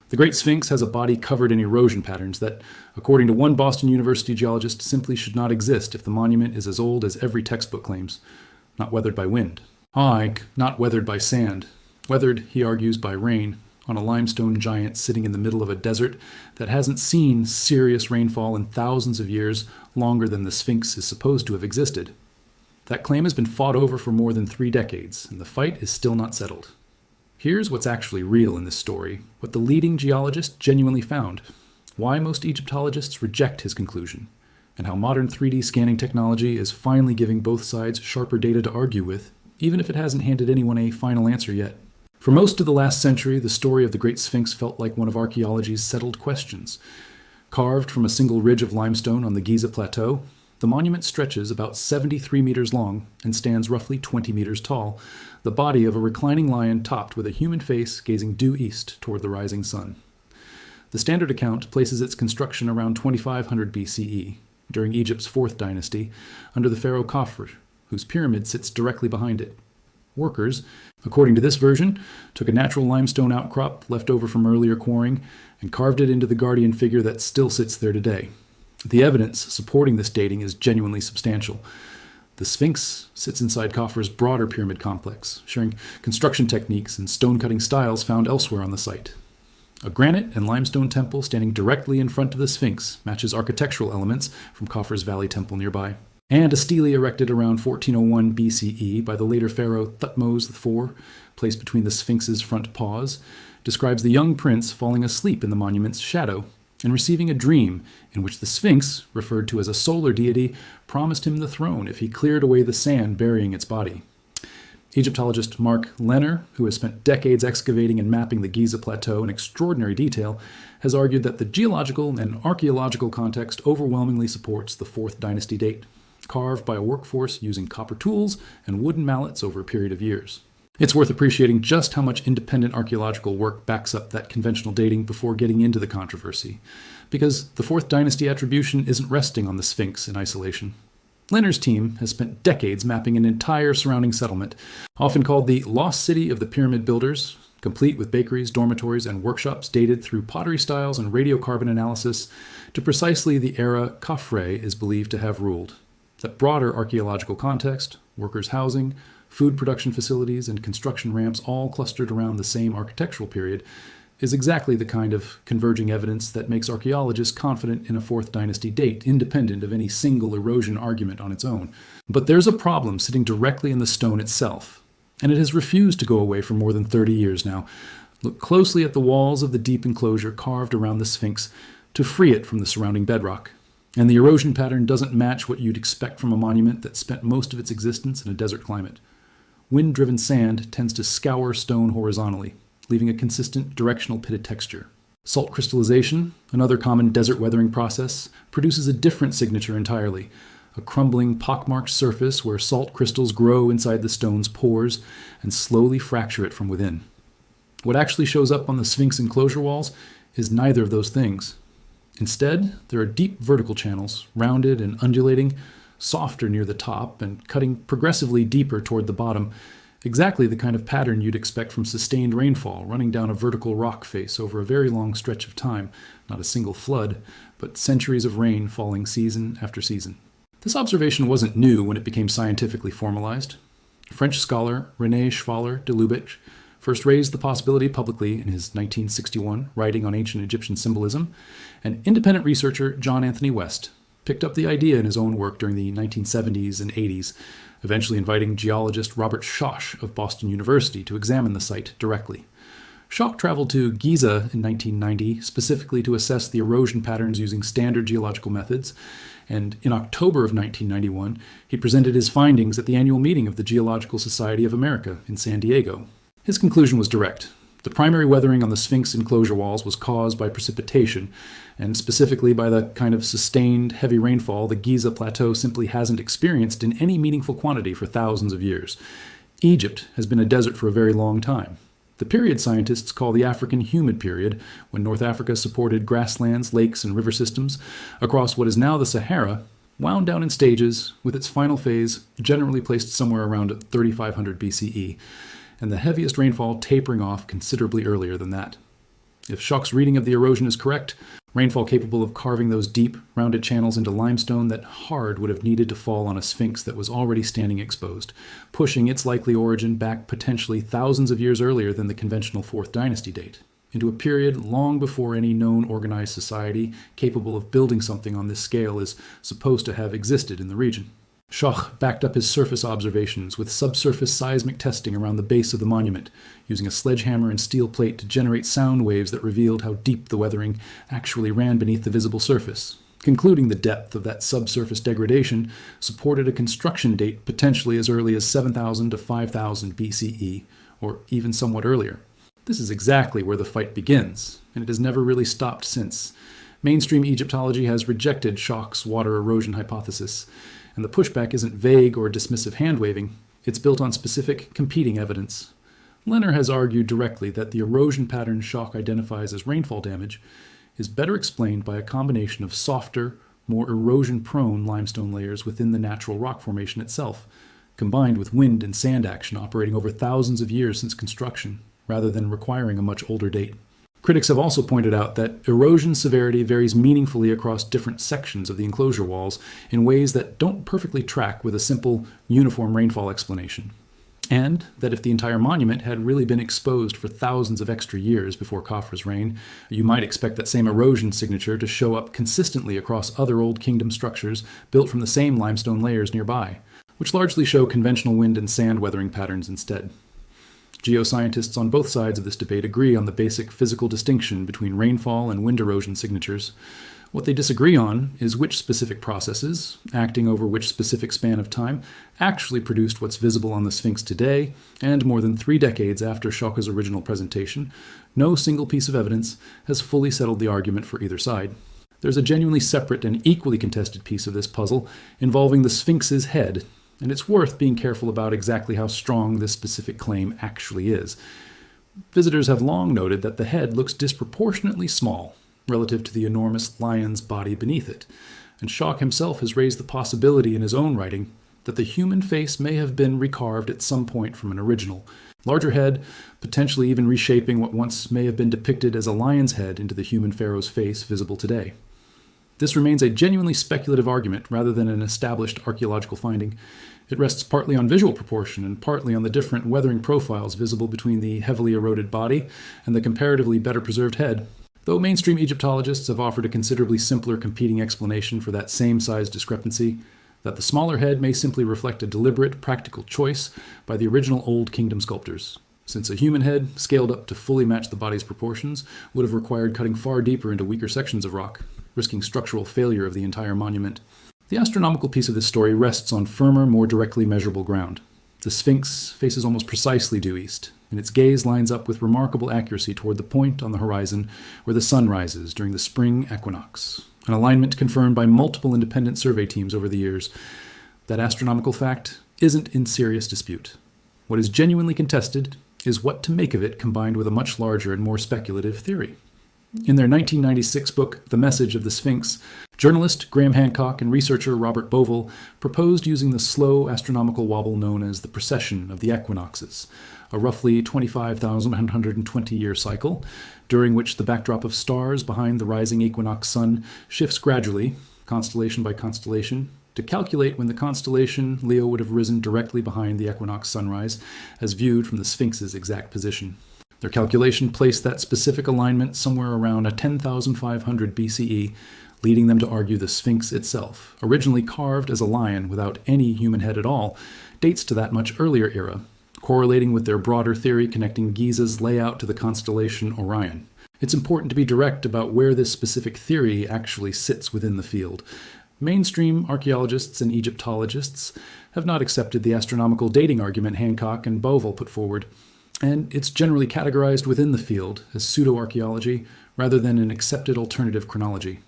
The Great Sphinx has a body covered in erosion patterns that, according to one Boston University geologist, simply should not exist if the monument is as old as every textbook claims. Not weathered by wind. Not weathered by sand. Weathered, he argues, by rain, on a limestone giant sitting in the middle of a desert that hasn't seen serious rainfall in thousands of years, longer than the Sphinx is supposed to have existed. That claim has been fought over for more than 3 decades, and the fight is still not settled. Here's what's actually real in this story, what the leading geologist genuinely found, why most Egyptologists reject his conclusion, and how modern 3D scanning technology is finally giving both sides sharper data to argue with, even if it hasn't handed anyone a final answer yet. For most of the last century, the story of the Great Sphinx felt like one of archaeology's settled questions. Carved from a single ridge of limestone on the Giza Plateau, the monument stretches about 73 meters long and stands roughly 20 meters tall, the body of a reclining lion topped with a human face gazing due east toward the rising sun. The standard account places its construction around 2500 BCE, during Egypt's 4th dynasty, under the Pharaoh Khafre, whose pyramid sits directly behind it. Workers, according to this version, took a natural limestone outcrop left over from earlier quarrying and carved it into the guardian figure that still sits there today. The evidence supporting this dating is genuinely substantial. The Sphinx sits inside Khafre's broader pyramid complex, sharing construction techniques and stone-cutting styles found elsewhere on the site. A granite and limestone temple standing directly in front of the Sphinx matches architectural elements from Khafre's Valley Temple nearby. And a stele erected around 1401 BCE by the later pharaoh Thutmose IV, placed between the Sphinx's front paws, describes the young prince falling asleep in the monument's shadow and receiving a dream in which the Sphinx, referred to as a solar deity, promised him the throne if he cleared away the sand burying its body. Egyptologist Mark Lenner, who has spent decades excavating and mapping the Giza Plateau in extraordinary detail, has argued that the geological and archaeological context overwhelmingly supports the 4th dynasty date, carved by a workforce using copper tools and wooden mallets over a period of years. It's worth appreciating just how much independent archaeological work backs up that conventional dating before getting into the controversy, because the 4th dynasty attribution isn't resting on the Sphinx in isolation. Lenner's team has spent decades mapping an entire surrounding settlement, often called the Lost City of the Pyramid Builders, complete with bakeries, dormitories, and workshops dated through pottery styles and radiocarbon analysis to precisely the era Khafre is believed to have ruled. That broader archaeological context, workers' housing, food production facilities, and construction ramps all clustered around the same architectural period is exactly the kind of converging evidence that makes archaeologists confident in a 4th dynasty date, independent of any single erosion argument on its own. But there's a problem sitting directly in the stone itself, and it has refused to go away for more than 30 years now. Look closely at the walls of the deep enclosure carved around the Sphinx to free it from the surrounding bedrock. And the erosion pattern doesn't match what you'd expect from a monument that spent most of its existence in a desert climate. Wind-driven sand tends to scour stone horizontally, leaving a consistent directional pitted texture. Salt crystallization, another common desert weathering process, produces a different signature entirely, a crumbling, pockmarked surface where salt crystals grow inside the stone's pores and slowly fracture it from within. What actually shows up on the Sphinx enclosure walls is neither of those things. Instead, there are deep vertical channels, rounded and undulating, softer near the top and cutting progressively deeper toward the bottom, exactly the kind of pattern you'd expect from sustained rainfall running down a vertical rock face over a very long stretch of time, not a single flood, but centuries of rain falling season after season. This observation wasn't new when it became scientifically formalized. French scholar René Schwaller de Lubitsch first raised the possibility publicly in his 1961 writing on ancient Egyptian symbolism, and independent researcher John Anthony West picked up the idea in his own work during the 1970s and 80s, eventually inviting geologist Robert Schoch of Boston University to examine the site directly. Schoch traveled to Giza in 1990 specifically to assess the erosion patterns using standard geological methods, and in October of 1991, he presented his findings at the annual meeting of the Geological Society of America in San Diego. His conclusion was direct. The primary weathering on the Sphinx enclosure walls was caused by precipitation, and specifically by the kind of sustained, heavy rainfall the Giza Plateau simply hasn't experienced in any meaningful quantity for thousands of years. Egypt has been a desert for a very long time. The period scientists call the African humid period, when North Africa supported grasslands, lakes, and river systems across what is now the Sahara, wound down in stages, with its final phase generally placed somewhere around 3500 BCE, and the heaviest rainfall tapering off considerably earlier than that. If Schoch's reading of the erosion is correct, rainfall capable of carving those deep, rounded channels into limestone that hard would have needed to fall on a sphinx that was already standing exposed, pushing its likely origin back potentially thousands of years earlier than the conventional Fourth Dynasty date, into a period long before any known organized society capable of building something on this scale is supposed to have existed in the region. Schoch backed up his surface observations with subsurface seismic testing around the base of the monument, using a sledgehammer and steel plate to generate sound waves that revealed how deep the weathering actually ran beneath the visible surface. Concluding the depth of that subsurface degradation supported a construction date potentially as early as 7,000 to 5,000 BCE, or even somewhat earlier. This is exactly where the fight begins, and it has never really stopped since. Mainstream Egyptology has rejected Schoch's water erosion hypothesis, and the pushback isn't vague or dismissive hand-waving. It's built on specific, competing evidence. Leonard has argued directly that the erosion pattern Schoch identifies as rainfall damage is better explained by a combination of softer, more erosion-prone limestone layers within the natural rock formation itself, combined with wind and sand action operating over thousands of years since construction, rather than requiring a much older date. Critics have also pointed out that erosion severity varies meaningfully across different sections of the enclosure walls in ways that don't perfectly track with a simple, uniform rainfall explanation. And that if the entire monument had really been exposed for thousands of extra years before Khafre's reign, you might expect that same erosion signature to show up consistently across other Old Kingdom structures built from the same limestone layers nearby, which largely show conventional wind and sand weathering patterns instead. Geoscientists on both sides of this debate agree on the basic physical distinction between rainfall and wind erosion signatures. What they disagree on is which specific processes, acting over which specific span of time, actually produced what's visible on the Sphinx today, and more than 3 decades after Schoch's original presentation, no single piece of evidence has fully settled the argument for either side. There's a genuinely separate and equally contested piece of this puzzle involving the Sphinx's head, and it's worth being careful about exactly how strong this specific claim actually is. Visitors have long noted that the head looks disproportionately small relative to the enormous lion's body beneath it, and Schoch himself has raised the possibility in his own writing that the human face may have been recarved at some point from an original, larger head, potentially even reshaping what once may have been depicted as a lion's head into the human pharaoh's face visible today. This remains a genuinely speculative argument rather than an established archaeological finding. It rests partly on visual proportion and partly on the different weathering profiles visible between the heavily eroded body and the comparatively better preserved head. Though mainstream Egyptologists have offered a considerably simpler competing explanation for that same size discrepancy, that the smaller head may simply reflect a deliberate, practical choice by the original Old Kingdom sculptors, since a human head, scaled up to fully match the body's proportions, would have required cutting far deeper into weaker sections of rock, risking structural failure of the entire monument. The astronomical piece of this story rests on firmer, more directly measurable ground. The Sphinx faces almost precisely due east, and its gaze lines up with remarkable accuracy toward the point on the horizon where the sun rises during the spring equinox, an alignment confirmed by multiple independent survey teams over the years. That astronomical fact isn't in serious dispute. What is genuinely contested is what to make of it combined with a much larger and more speculative theory. In their 1996 book, The Message of the Sphinx, journalist Graham Hancock and researcher Robert Bovell proposed using the slow astronomical wobble known as the precession of the equinoxes, a roughly 25,120-year cycle, during which the backdrop of stars behind the rising equinox sun shifts gradually, constellation by constellation, to calculate when the constellation Leo would have risen directly behind the equinox sunrise, as viewed from the Sphinx's exact position. Their calculation placed that specific alignment somewhere around 10,500 BCE, leading them to argue the Sphinx itself, originally carved as a lion without any human head at all, dates to that much earlier era, correlating with their broader theory connecting Giza's layout to the constellation Orion. It's important to be direct about where this specific theory actually sits within the field. Mainstream archaeologists and Egyptologists have not accepted the astronomical dating argument Hancock and Bovell put forward, and it's generally categorized within the field as pseudo-archaeology rather than an accepted alternative chronology.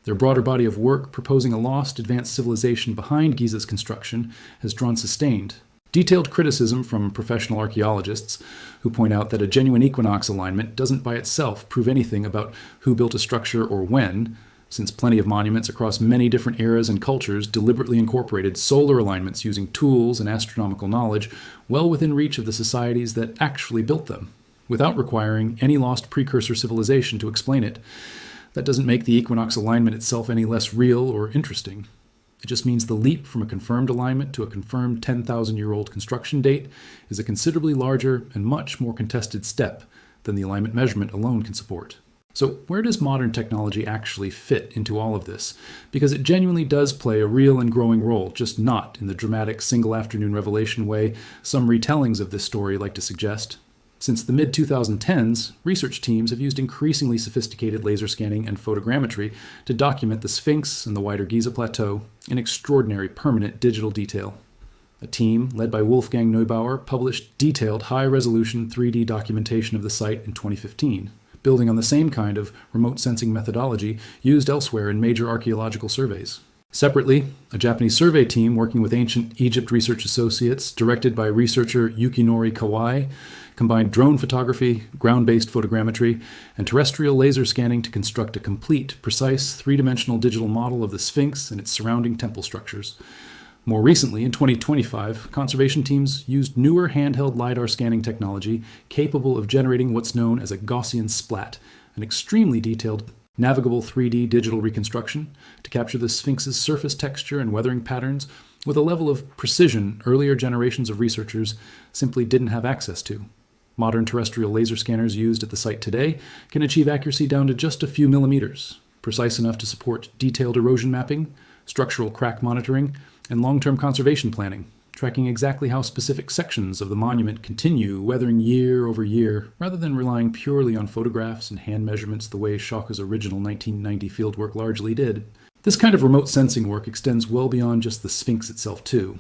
Their broader body of work proposing a lost advanced civilization behind Giza's construction has drawn sustained, detailed criticism from professional archaeologists who point out that a genuine equinox alignment doesn't by itself prove anything about who built a structure or when, since plenty of monuments across many different eras and cultures deliberately incorporated solar alignments using tools and astronomical knowledge well within reach of the societies that actually built them. without requiring any lost precursor civilization to explain it. That doesn't make the equinox alignment itself any less real or interesting. It just means the leap from a confirmed alignment to a confirmed 10,000-year-old construction date is a considerably larger and much more contested step than the alignment measurement alone can support. So where does modern technology actually fit into all of this? Because it genuinely does play a real and growing role, just not in the dramatic single afternoon revelation way some retellings of this story like to suggest. Since the mid-2010s, research teams have used increasingly sophisticated laser scanning and photogrammetry to document the Sphinx and the wider Giza Plateau in extraordinary permanent digital detail. A team, led by Wolfgang Neubauer, published detailed high-resolution 3D documentation of the site in 2015, building on the same kind of remote sensing methodology used elsewhere in major archaeological surveys. Separately, a Japanese survey team working with ancient Egypt research associates, directed by researcher Yukinori Kawai, combined drone photography, ground-based photogrammetry, and terrestrial laser scanning to construct a complete, precise, three-dimensional digital model of the Sphinx and its surrounding temple structures. More recently, in 2025, conservation teams used newer handheld LiDAR scanning technology capable of generating what's known as a Gaussian splat, an extremely detailed navigable 3D digital reconstruction to capture the Sphinx's surface texture and weathering patterns with a level of precision earlier generations of researchers simply didn't have access to. Modern terrestrial laser scanners used at the site today can achieve accuracy down to just a few millimeters, precise enough to support detailed erosion mapping, structural crack monitoring, and long-term conservation planning, tracking exactly how specific sections of the monument continue weathering year over year, rather than relying purely on photographs and hand measurements the way Schoch's original 1990 fieldwork largely did. This kind of remote sensing work extends well beyond just the Sphinx itself, too.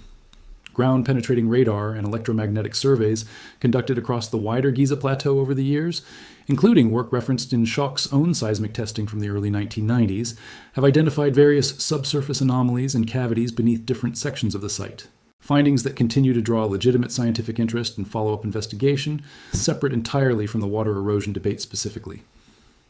Ground-penetrating radar and electromagnetic surveys conducted across the wider Giza Plateau over the years, including work referenced in Schoch's own seismic testing from the early 1990s, have identified various subsurface anomalies and cavities beneath different sections of the site. Findings that continue to draw legitimate scientific interest and follow-up investigation, separate entirely from the water erosion debate specifically.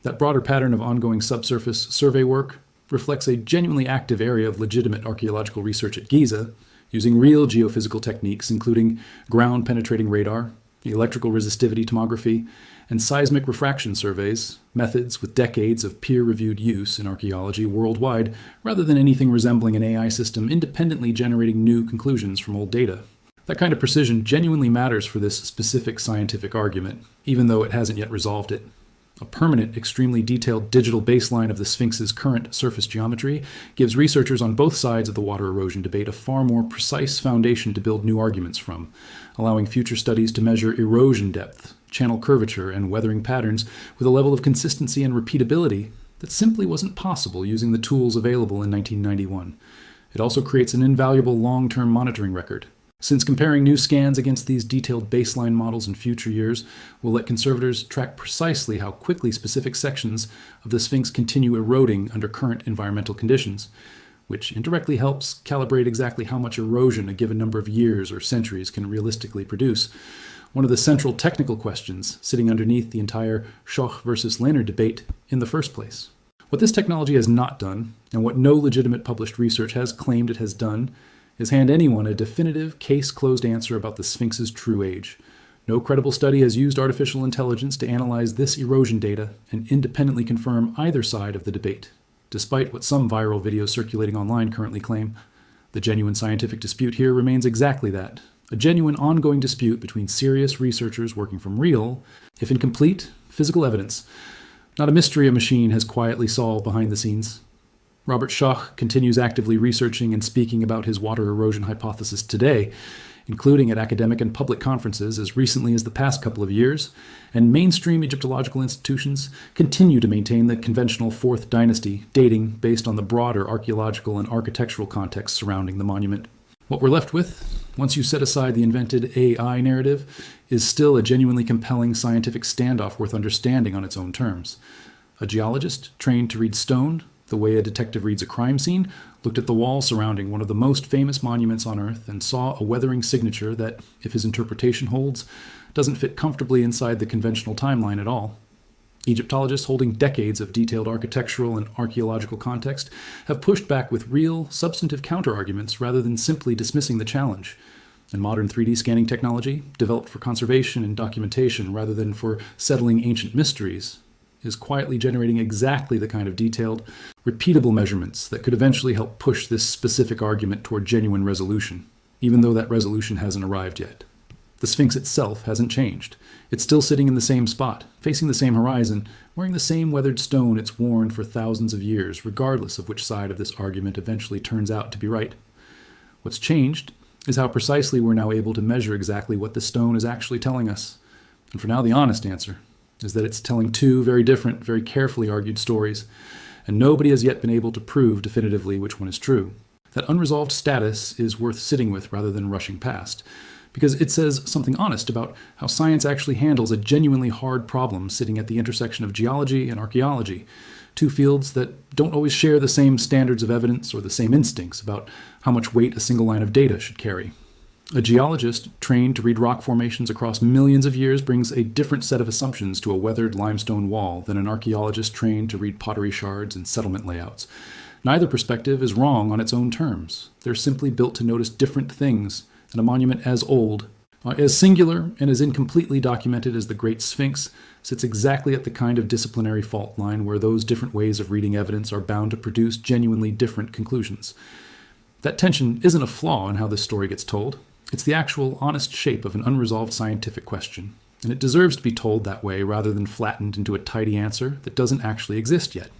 That broader pattern of ongoing subsurface survey work reflects a genuinely active area of legitimate archaeological research at Giza, using real geophysical techniques including ground-penetrating radar, electrical resistivity tomography, and seismic refraction surveys, methods with decades of peer-reviewed use in archaeology worldwide, rather than anything resembling an AI system independently generating new conclusions from old data. That kind of precision genuinely matters for this specific scientific argument, even though it hasn't yet resolved it. A permanent, extremely detailed digital baseline of the Sphinx's current surface geometry gives researchers on both sides of the water erosion debate a far more precise foundation to build new arguments from, allowing future studies to measure erosion depth, channel curvature, and weathering patterns with a level of consistency and repeatability that simply wasn't possible using the tools available in 1991. It also creates an invaluable long-term monitoring record, since comparing new scans against these detailed baseline models in future years will let conservators track precisely how quickly specific sections of the Sphinx continue eroding under current environmental conditions, which indirectly helps calibrate exactly how much erosion a given number of years or centuries can realistically produce. One of the central technical questions sitting underneath the entire Schoch versus Lehner debate in the first place. What this technology has not done, and what no legitimate published research has claimed it has done, is hand anyone a definitive, case-closed answer about the Sphinx's true age. No credible study has used artificial intelligence to analyze this erosion data and independently confirm either side of the debate, despite what some viral videos circulating online currently claim. The genuine scientific dispute here remains exactly that, a genuine ongoing dispute between serious researchers working from real, if incomplete, physical evidence, not a mystery a machine has quietly solved behind the scenes. Robert Schoch continues actively researching and speaking about his water erosion hypothesis today, including at academic and public conferences as recently as the past couple of years, and mainstream Egyptological institutions continue to maintain the conventional Fourth Dynasty dating based on the broader archaeological and architectural context surrounding the monument. What we're left with, once you set aside the invented AI narrative, is still a genuinely compelling scientific standoff worth understanding on its own terms. A geologist trained to read stone, the way a detective reads a crime scene, looked at the wall surrounding one of the most famous monuments on Earth and saw a weathering signature that, if his interpretation holds, doesn't fit comfortably inside the conventional timeline at all. Egyptologists holding decades of detailed architectural and archaeological context have pushed back with real, substantive counterarguments rather than simply dismissing the challenge. And modern 3D scanning technology, developed for conservation and documentation rather than for settling ancient mysteries, is quietly generating exactly the kind of detailed, repeatable measurements that could eventually help push this specific argument toward genuine resolution, even though that resolution hasn't arrived yet. The Sphinx itself hasn't changed. It's still sitting in the same spot, facing the same horizon, wearing the same weathered stone it's worn for thousands of years, regardless of which side of this argument eventually turns out to be right. What's changed is how precisely we're now able to measure exactly what the stone is actually telling us. And for now, the honest answer is that it's telling two very different, very carefully argued stories, and nobody has yet been able to prove definitively which one is true. That unresolved status is worth sitting with rather than rushing past, because it says something honest about how science actually handles a genuinely hard problem sitting at the intersection of geology and archaeology, two fields that don't always share the same standards of evidence or the same instincts about how much weight a single line of data should carry. A geologist trained to read rock formations across millions of years brings a different set of assumptions to a weathered limestone wall than an archaeologist trained to read pottery shards and settlement layouts. Neither perspective is wrong on its own terms. They're simply built to notice different things, and a monument as old, as singular and as incompletely documented as the Great Sphinx, sits exactly at the kind of disciplinary fault line where those different ways of reading evidence are bound to produce genuinely different conclusions. That tension isn't a flaw in how this story gets told. It's the actual, honest shape of an unresolved scientific question, and it deserves to be told that way rather than flattened into a tidy answer that doesn't actually exist yet.